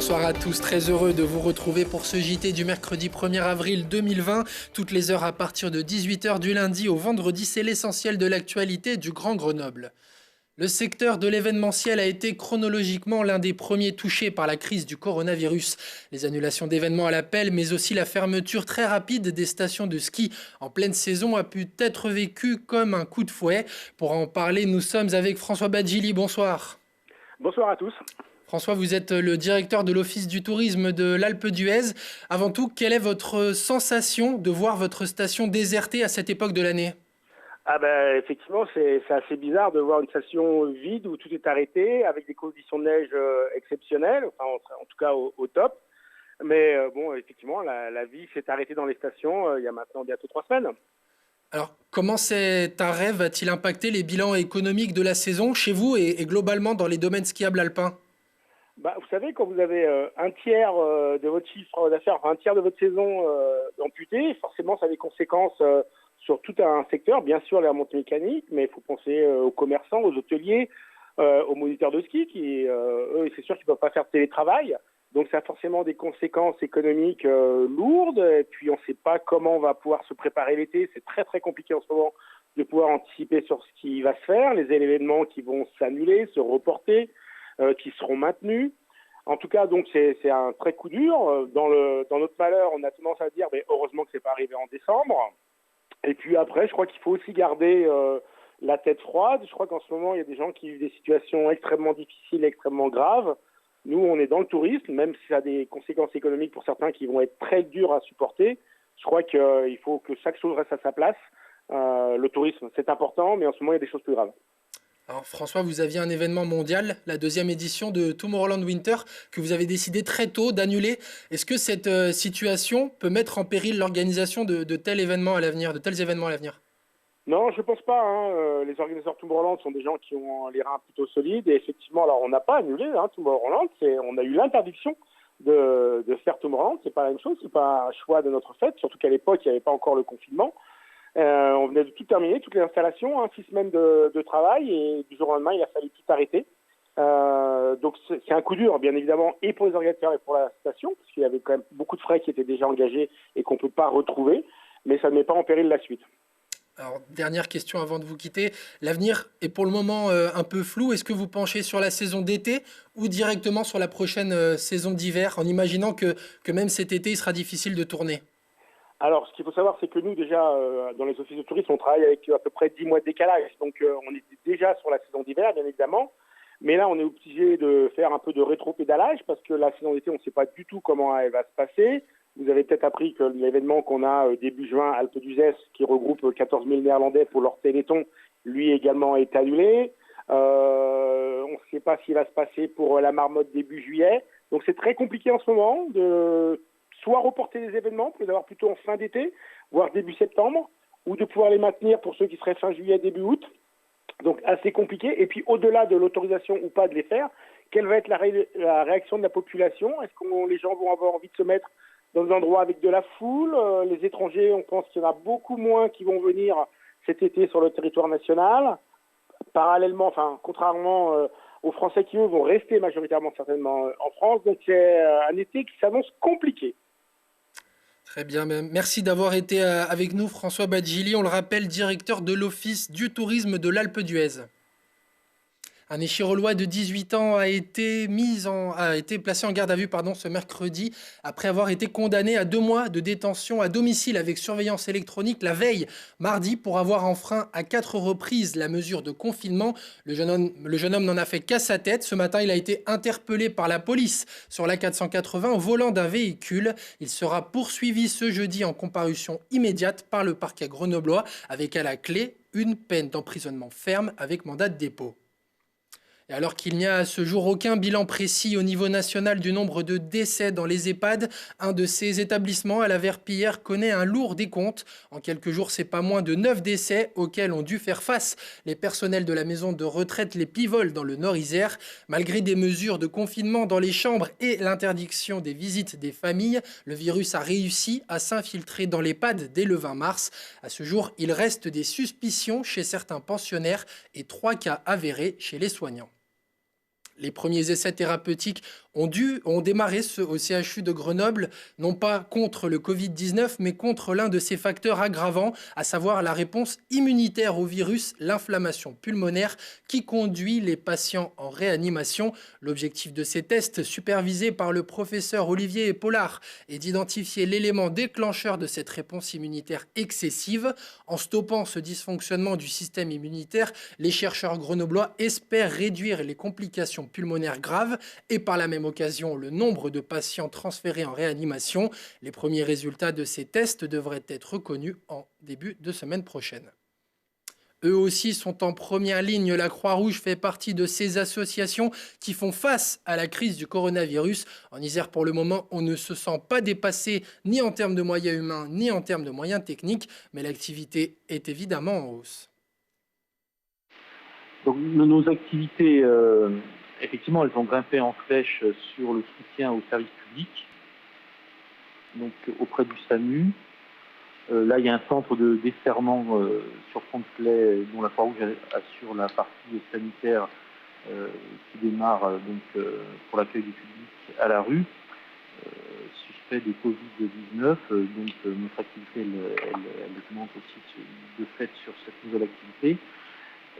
Bonsoir à tous, très heureux de vous retrouver pour ce JT du mercredi 1er avril 2020. Toutes les heures à partir de 18h du lundi au vendredi, c'est l'essentiel de l'actualité du Grand Grenoble. Le secteur de l'événementiel a été chronologiquement l'un des premiers touchés par la crise du coronavirus. Les annulations d'événements à l'appel, mais aussi la fermeture très rapide des stations de ski en pleine saison a pu être vécue comme un coup de fouet. Pour en parler, nous sommes avec François Badjili. Bonsoir. Bonsoir à tous. François, vous êtes le directeur de l'Office du tourisme de l'Alpe d'Huez. Avant tout, quelle est votre sensation de voir votre station désertée à cette époque de l'année ? Effectivement, c'est assez bizarre de voir une station vide où tout est arrêté, avec des conditions de neige exceptionnelles, enfin, en tout cas au top. Mais effectivement, la vie s'est arrêtée dans les stations il y a maintenant bientôt 3 semaines. Alors, comment cet arrêt va-t-il impacter les bilans économiques de la saison chez vous et globalement dans les domaines skiables alpins ? Vous savez, quand vous avez un tiers de votre chiffre d'affaires, enfin, un tiers de votre saison amputé, forcément ça a des conséquences sur tout un secteur. Bien sûr, les remontées mécaniques, mais il faut penser aux commerçants, aux hôteliers, aux moniteurs de ski qui, eux, c'est sûr qu'ils ne peuvent pas faire de télétravail. Donc ça a forcément des conséquences économiques lourdes. Et puis on ne sait pas comment on va pouvoir se préparer l'été. C'est très très compliqué en ce moment de pouvoir anticiper sur ce qui va se faire, les événements qui vont s'annuler, se reporter, qui seront maintenus. En tout cas, donc c'est un très coup dur. Dans notre malheur, on a tendance à dire, mais heureusement que c'est pas arrivé en décembre. Et puis après, je crois qu'il faut aussi garder la tête froide. Je crois qu'en ce moment, il y a des gens qui vivent des situations extrêmement difficiles, extrêmement graves. Nous, on est dans le tourisme, même si ça a des conséquences économiques pour certains qui vont être très dures à supporter. Je crois qu'il faut que chaque chose reste à sa place. Le tourisme, c'est important, mais en ce moment, il y a des choses plus graves. Alors François, vous aviez un événement mondial, la 2e édition de Tomorrowland Winter, que vous avez décidé très tôt d'annuler. Est-ce que cette situation peut mettre en péril l'organisation de tels événements à l'avenir, de tels événements à l'avenir ? Non, je pense pas. Les organisateurs Tomorrowland sont des gens qui ont les reins plutôt solides. Et effectivement, alors on n'a pas annulé Tomorrowland, on a eu l'interdiction de faire Tomorrowland. C'est pas la même chose, c'est pas un choix de notre fait, surtout qu'à l'époque, il n'y avait pas encore le confinement. On venait de tout terminer, toutes les installations, 6 semaines de travail, et du jour au lendemain, il a fallu tout arrêter. Donc c'est un coup dur, bien évidemment, et pour les organisateurs et pour la station, parce qu'il y avait quand même beaucoup de frais qui étaient déjà engagés et qu'on ne peut pas retrouver, mais ça ne met pas en péril la suite. Alors, dernière question avant de vous quitter. L'avenir est pour le moment un peu flou. Est-ce que vous penchez sur la saison d'été ou directement sur la prochaine saison d'hiver, en imaginant que même cet été, il sera difficile de tourner ? Alors, ce qu'il faut savoir, c'est que nous, déjà, dans les offices de tourisme, on travaille avec à peu près 10 mois de décalage. Donc, on était déjà sur la saison d'hiver, bien évidemment. Mais là, on est obligé de faire un peu de rétro-pédalage parce que la saison d'été, on ne sait pas du tout comment elle va se passer. Vous avez peut-être appris que l'événement qu'on a début juin, Alpe d'Huez, qui regroupe 14 000 Néerlandais pour leur téléthon, lui également est annulé. On ne sait pas ce qui va se passer pour la Marmotte début juillet. Donc, c'est très compliqué en ce moment de soit reporter les événements pour les avoir plutôt en fin d'été, voire début septembre, ou de pouvoir les maintenir pour ceux qui seraient fin juillet, début août. Donc assez compliqué. Et puis au-delà de l'autorisation ou pas de les faire, quelle va être la réaction de la population ? Est-ce que les gens vont avoir envie de se mettre dans des endroits avec de la foule ? Les étrangers, on pense qu'il y en a beaucoup moins qui vont venir cet été sur le territoire national. Parallèlement, contrairement aux Français qui, eux, vont rester majoritairement certainement en France. Donc c'est un été qui s'annonce compliqué. Très bien, merci d'avoir été avec nous, François Badjili. On le rappelle, directeur de l'Office du tourisme de l'Alpe d'Huez. Un Échirolois de 18 ans a été placé en garde à vue ce mercredi après avoir été condamné à 2 mois de détention à domicile avec surveillance électronique la veille, mardi, pour avoir enfreint à 4 reprises la mesure de confinement. Le jeune homme n'en a fait qu'à sa tête. Ce matin, il a été interpellé par la police sur la 480 au volant d'un véhicule. Il sera poursuivi ce jeudi en comparution immédiate par le parquet grenoblois avec à la clé une peine d'emprisonnement ferme avec mandat de dépôt. Et alors qu'il n'y a à ce jour aucun bilan précis au niveau national du nombre de décès dans les EHPAD, un de ces établissements à la Verpillière connaît un lourd décompte. En quelques jours, c'est pas moins de 9 décès auxquels ont dû faire face les personnels de la maison de retraite Les Pivoles dans le Nord-Isère. Malgré des mesures de confinement dans les chambres et l'interdiction des visites des familles, le virus a réussi à s'infiltrer dans l'EHPAD dès le 20 mars. À ce jour, il reste des suspicions chez certains pensionnaires et 3 cas avérés chez les soignants. Les premiers essais thérapeutiques ont démarré au CHU de Grenoble, non pas contre le Covid-19, mais contre l'un de ses facteurs aggravants, à savoir la réponse immunitaire au virus, l'inflammation pulmonaire, qui conduit les patients en réanimation. L'objectif de ces tests, supervisés par le professeur Olivier Pollard, est d'identifier l'élément déclencheur de cette réponse immunitaire excessive. En stoppant ce dysfonctionnement du système immunitaire, les chercheurs grenoblois espèrent réduire les complications pulmonaires graves et par la même occasion le nombre de patients transférés en réanimation. Les premiers résultats de ces tests devraient être connus en début de semaine prochaine. Eux aussi sont en première ligne. La Croix-Rouge fait partie de ces associations qui font face à la crise du coronavirus. En Isère, pour le moment, on ne se sent pas dépassé ni en termes de moyens humains, ni en termes de moyens techniques, mais l'activité est évidemment en hausse. Donc, nos activités, effectivement, elles ont grimpé en flèche sur le soutien aux services publics, donc auprès du SAMU. Là, il y a un centre de desserrement sur Pont-de-Claix dont la Croix-Rouge assure la partie sanitaire qui démarre pour l'accueil du public à la rue, suspect de Covid-19. Donc notre activité, elle augmente aussi de fait sur cette nouvelle activité.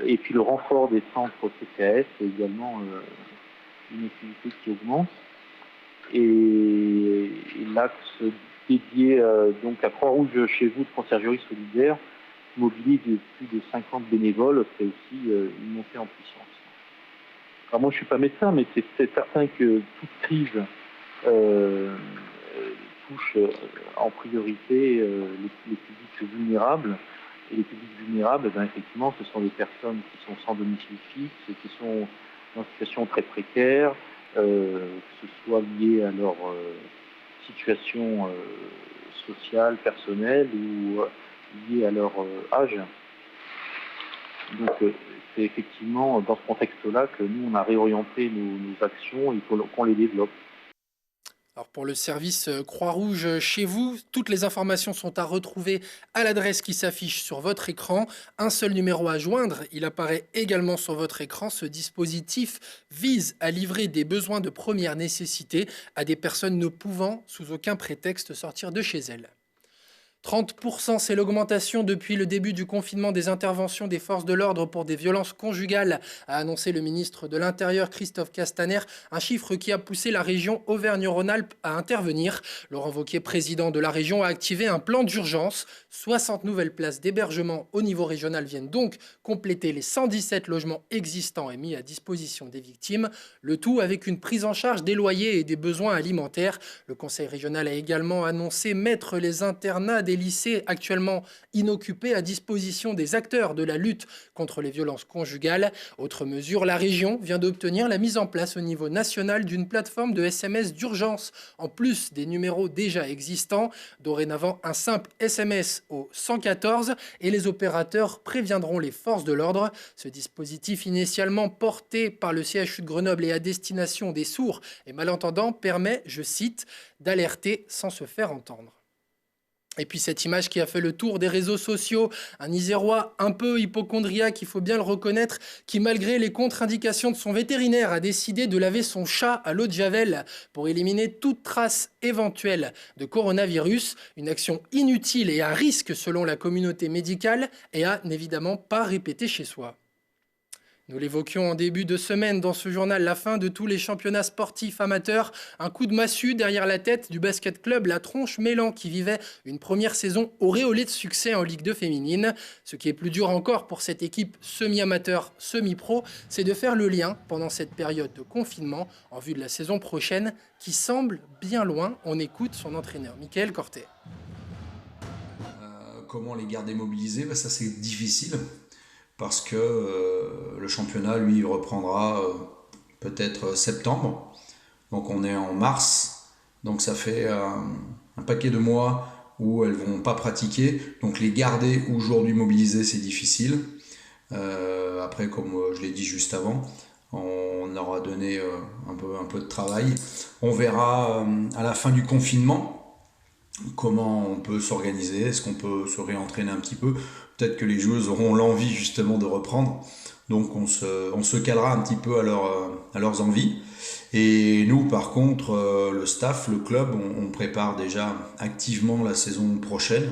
Et puis le renfort des centres CCAS est également une activité qui augmente. Et l'axe dédié donc à Croix-Rouge chez vous de conciergerie solidaire mobilise plus de 50 bénévoles, c'est aussi une montée en puissance. Alors moi je suis pas médecin, mais c'est certain que toute crise touche en priorité les publics vulnérables. Et les publics vulnérables, effectivement, ce sont des personnes qui sont sans domicile fixe, qui sont dans une situation très précaire, que ce soit lié à leur situation sociale, personnelle ou lié à leur âge. Donc c'est effectivement dans ce contexte-là que nous, on a réorienté nos actions et qu'on les développe. Alors pour le service Croix-Rouge chez vous, toutes les informations sont à retrouver à l'adresse qui s'affiche sur votre écran. Un seul numéro à joindre, il apparaît également sur votre écran. Ce dispositif vise à livrer des besoins de première nécessité à des personnes ne pouvant, sous aucun prétexte, sortir de chez elles. 30%, c'est l'augmentation depuis le début du confinement des interventions des forces de l'ordre pour des violences conjugales, a annoncé le ministre de l'Intérieur Christophe Castaner, un chiffre qui a poussé la région Auvergne-Rhône-Alpes à intervenir. Laurent Wauquiez, président de la région, a activé un plan d'urgence. 60 nouvelles places d'hébergement au niveau régional viennent donc compléter les 117 logements existants et mis à disposition des victimes, le tout avec une prise en charge des loyers et des besoins alimentaires. Le conseil régional a également annoncé mettre les internats des lycées actuellement inoccupés à disposition des acteurs de la lutte contre les violences conjugales. Autre mesure, la région vient d'obtenir la mise en place au niveau national d'une plateforme de SMS d'urgence, en plus des numéros déjà existants. Dorénavant, un simple SMS au 114 et les opérateurs préviendront les forces de l'ordre. Ce dispositif, initialement porté par le CHU de Grenoble et à destination des sourds et malentendants, permet, je cite, d'alerter sans se faire entendre. Et puis cette image qui a fait le tour des réseaux sociaux, un Isérois un peu hypocondriaque, il faut bien le reconnaître, qui malgré les contre-indications de son vétérinaire a décidé de laver son chat à l'eau de Javel pour éliminer toute trace éventuelle de coronavirus, une action inutile et à risque selon la communauté médicale et à n'évidemment pas répéter chez soi. Nous l'évoquions en début de semaine dans ce journal, la fin de tous les championnats sportifs amateurs. Un coup de massue derrière la tête du basket club La Tronche-Mélan qui vivait une première saison auréolée de succès en Ligue 2 féminine. Ce qui est plus dur encore pour cette équipe semi-amateur, semi-pro, c'est de faire le lien pendant cette période de confinement en vue de la saison prochaine qui semble bien loin. On écoute son entraîneur, Michael Cortet. Comment les garder mobilisés ? Ça c'est difficile. Parce que le championnat, lui, reprendra peut-être septembre. Donc on est en mars. Donc ça fait un paquet de mois où elles ne vont pas pratiquer. Donc les garder aujourd'hui mobilisés, c'est difficile. Après, comme je l'ai dit juste avant, on leur a donné un peu de travail. On verra à la fin du confinement comment on peut s'organiser. Est-ce qu'on peut se réentraîner un petit peu ? Peut-être que les joueuses auront l'envie justement de reprendre. Donc on se calera un petit peu à leurs envies. Et nous, par contre, le staff, le club, on prépare déjà activement la saison prochaine.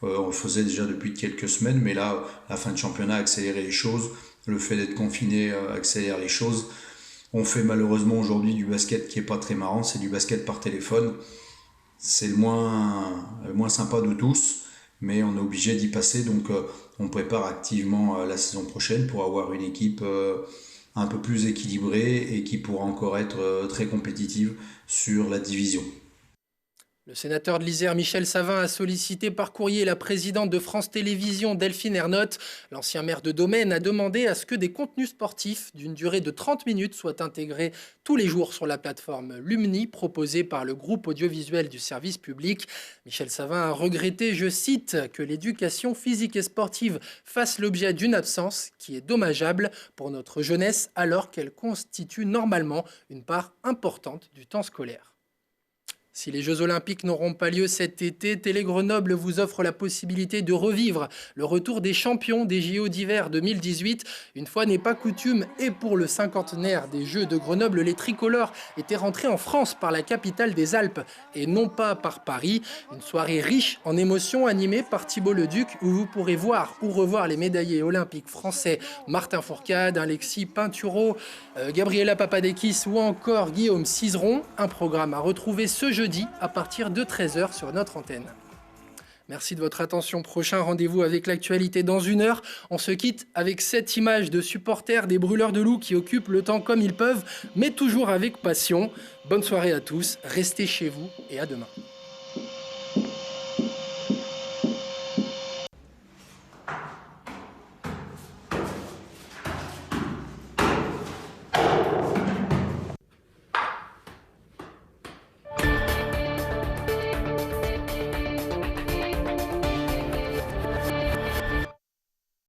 On le faisait déjà depuis quelques semaines, mais là, la fin de championnat a accéléré les choses. Le fait d'être confiné accélère les choses. On fait malheureusement aujourd'hui du basket qui est pas très marrant, c'est du basket par téléphone. C'est le moins sympa de tous, mais on est obligé d'y passer, donc on prépare activement la saison prochaine pour avoir une équipe un peu plus équilibrée et qui pourra encore être très compétitive sur la division. Le sénateur de l'Isère, Michel Savin, a sollicité par courrier la présidente de France Télévisions, Delphine Ernotte. L'ancien maire de Domaine a demandé à ce que des contenus sportifs d'une durée de 30 minutes soient intégrés tous les jours sur la plateforme Lumni, proposée par le groupe audiovisuel du service public. Michel Savin a regretté, je cite, que l'éducation physique et sportive fasse l'objet d'une absence qui est dommageable pour notre jeunesse alors qu'elle constitue normalement une part importante du temps scolaire. Si les Jeux Olympiques n'auront pas lieu cet été, Télé Grenoble vous offre la possibilité de revivre le retour des champions des JO d'hiver 2018. Une fois n'est pas coutume, et pour le cinquantenaire des Jeux de Grenoble, les tricolores étaient rentrés en France par la capitale des Alpes et non pas par Paris. Une soirée riche en émotions animée par Thibault Leduc où vous pourrez voir ou revoir les médaillés olympiques français Martin Fourcade, Alexis Pinturault, Gabriela Papadakis ou encore Guillaume Cizeron. Un programme à retrouver ce jeudi à partir de 13h sur notre antenne. Merci de votre attention. Prochain rendez-vous avec l'actualité dans 1 heure. On se quitte avec cette image de supporters des Brûleurs de Loups qui occupent le temps comme ils peuvent, mais toujours avec passion. Bonne soirée à tous, restez chez vous et à demain.